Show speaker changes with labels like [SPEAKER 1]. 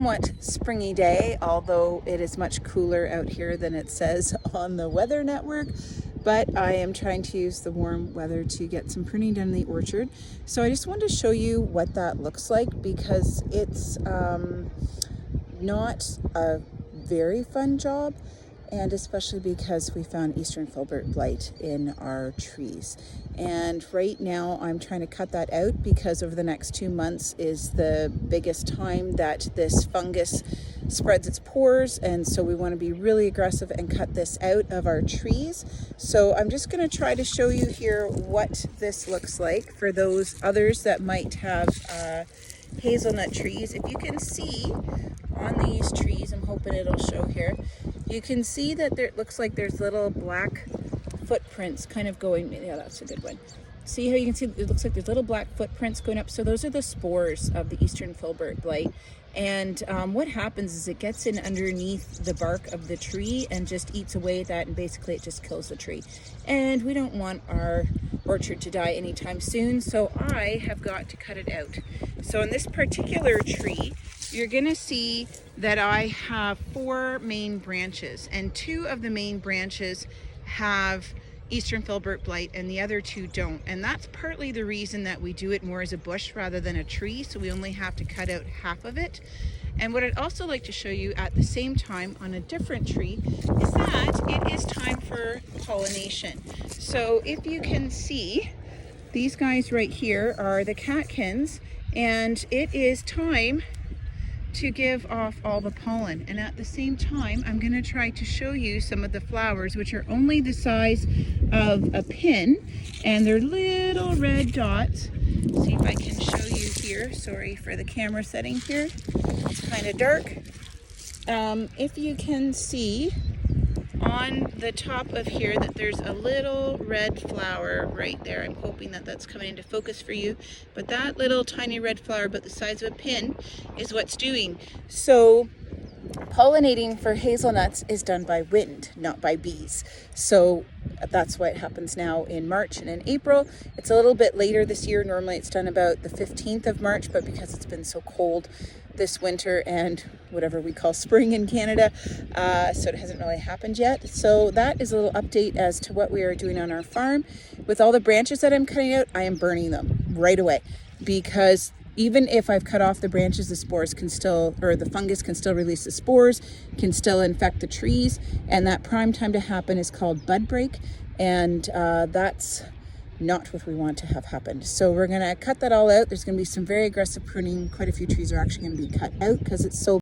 [SPEAKER 1] Somewhat springy day, although it is much cooler out here than it says on the weather network. But I am trying to use the warm weather to get some pruning done in the orchard. So I just wanted to show you what that looks like, because it's not a very fun job, and especially because we found Eastern Filbert blight in our trees. And right now I'm trying to cut that out, because over the next 2 months is the biggest time that this fungus spreads its pores, and so we want to be really aggressive and cut this out of our trees. So I'm just going to try to show you here what this looks like for those others that might have hazelnut trees. If you can see on these trees, I'm hoping it'll show here, you can see that there, it looks like there's little black footprints kind of going, yeah, that's a good one. See how you can see it looks like there's little black footprints going up? So those are the spores of the Eastern Filbert blight. And what happens is it gets in underneath the bark of the tree and just eats away at that, and basically it just kills the tree. And we don't want our orchard to die anytime soon, so I have got to cut it out. So in this particular tree, you're gonna see that I have 4 main branches, and 2 of the main branches have Eastern Filbert blight and the other 2 don't. And that's partly the reason that we do it more as a bush rather than a tree, so we only have to cut out half of it. And what I'd also like to show you at the same time on a different tree is that it is time for pollination. So if you can see, these guys right here are the catkins, and it is time to give off all the pollen. And at the same time, I'm going to try to show you some of the flowers, which are only the size of a pin, and they're little red dots. See if I can show you here. Sorry for the camera setting here, it's kind of dark. If you can see on the top of here that there's a little red flower right there. I'm hoping that that's coming into focus for you, but that little tiny red flower about the size of a pin is what's doing. So pollinating for hazelnuts is done by wind, not by bees. So that's why it happens now in March and in April. It's a little bit later this year. Normally it's done about the 15th of March, but because it's been so cold this winter and whatever we call spring in Canada, so it hasn't really happened yet. So that is a little update as to what we are doing on our farm. With all the branches that I'm cutting out, I am burning them right away, because even if I've cut off the branches, the spores can still, or the fungus can still release the spores, can still infect the trees, and that prime time to happen is called bud break, and that's not what we want to have happen. So we're going to cut that all out. There's going to be some very aggressive pruning. Quite a few trees are actually going to be cut out because it's so